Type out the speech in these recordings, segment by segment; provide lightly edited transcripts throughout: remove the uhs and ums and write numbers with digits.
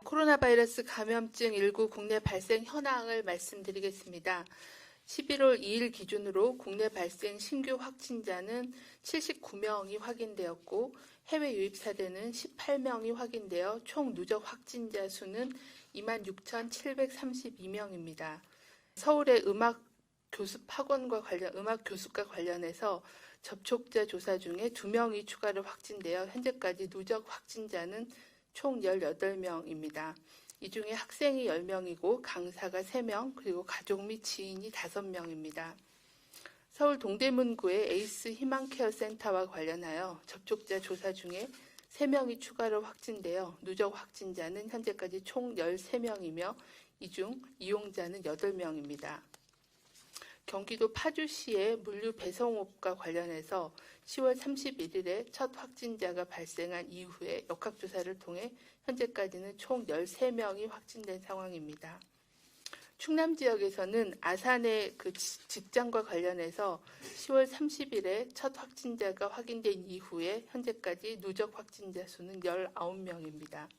코로나 바이러스 감염증 19 국내 발생 현황을 말씀드리겠습니다. 11월 2일 기준으로 국내 발생 신규 확진자는 79명이 확인되었고 해외 유입 사례는 18명이 확인되어 총 누적 확진자 수는 26,732명입니다. 서울의 음악 교습과 관련해서 접촉자 조사 중에 2명이 추가로 확진되어 현재까지 누적 확진자는 총 18명입니다. 이 중에 학생이 10명이고 강사가 3명, 그리고 가족 및 지인이 5명입니다. 서울 동대문구의 에이스 희망케어 센터와 관련하여 접촉자 조사 중에 3명이 추가로 확진되어 누적 확진자는 현재까지 총 13명이며 이 중 이용자는 8명입니다. 경기도 파주시의 물류 배송업과 관련해서 10월 31일에 첫 확진자가 발생한 이후에 역학조사를 통해 현재까지는 총 13명이 확진된 상황입니다. 충남 지역에서는 아산의 직장과 관련해서 10월 30일에 첫 확진자가 확인된 이후에 현재까지 누적 확진자 수는 19명입니다.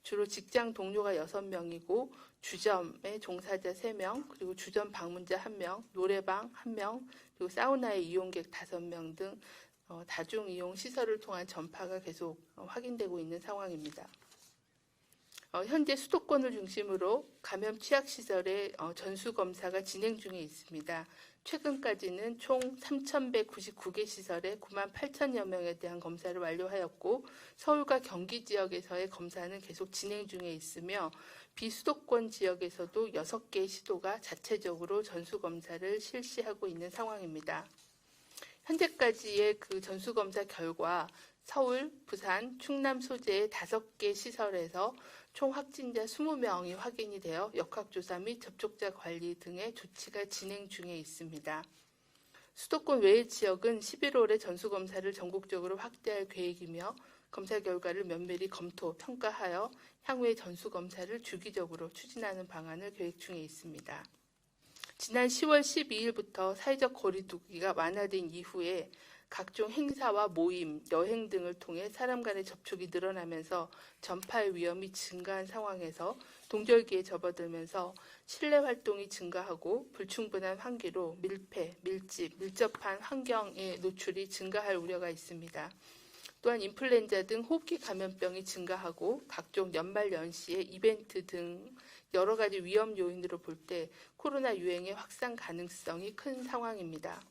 주로 직장 동료가 6명이고 주점의 종사자 3명, 그리고 주점 방문자 1명, 노래방 1명, 그리고 사우나의 이용객 5명 등 다중이용 시설을 통한 전파가 계속 확인되고 있는 상황입니다. 현재 수도권을 중심으로 감염 취약시설의 전수검사가 진행 중에 있습니다. 최근까지는 총 3,199개 시설에 98,000여 명에 대한 검사를 완료하였고 서울과 경기 지역에서의 검사는 계속 진행 중에 있으며 비수도권 지역에서도 6개의 시도가 자체적으로 전수검사를 실시하고 있는 상황입니다. 현재까지의 전수검사 결과 서울, 부산, 충남 소재의 5개 시설에서 총 확진자 20명이 확인이 되어 역학조사 및 접촉자 관리 등의 조치가 진행 중에 있습니다. 수도권 외의 지역은 11월에 전수검사를 전국적으로 확대할 계획이며 검사 결과를 면밀히 검토, 평가하여 향후의 전수검사를 주기적으로 추진하는 방안을 계획 중에 있습니다. 지난 10월 12일부터 사회적 거리두기가 완화된 이후에 각종 행사와 모임, 여행 등을 통해 사람 간의 접촉이 늘어나면서 전파의 위험이 증가한 상황에서 동절기에 접어들면서 실내 활동이 증가하고 불충분한 환기로 밀폐, 밀집, 밀접한 환경의 노출이 증가할 우려가 있습니다. 또한 인플루엔자 등 호흡기 감염병이 증가하고 각종 연말연시의 이벤트 등 여러 가지 위험 요인으로 볼 때 코로나 유행의 확산 가능성이 큰 상황입니다.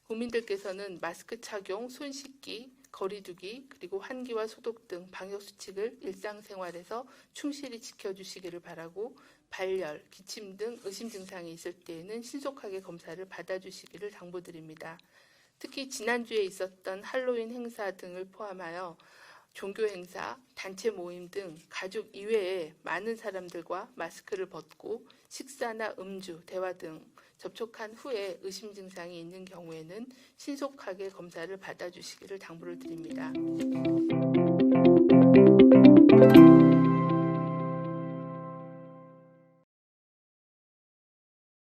국민들께서는 마스크 착용, 손 씻기, 거리두기, 그리고 환기와 소독 등 방역수칙을 일상생활에서 충실히 지켜주시기를 바라고 발열, 기침 등 의심 증상이 있을 때에는 신속하게 검사를 받아주시기를 당부드립니다. 특히 지난주에 있었던 할로윈 행사 등을 포함하여 종교 행사, 단체 모임 등 가족 이외에 많은 사람들과 마스크를 벗고 식사나 음주, 대화 등 접촉한 후에 의심 증상이 있는 경우에는 신속하게 검사를 받아주시기를 당부를 드립니다.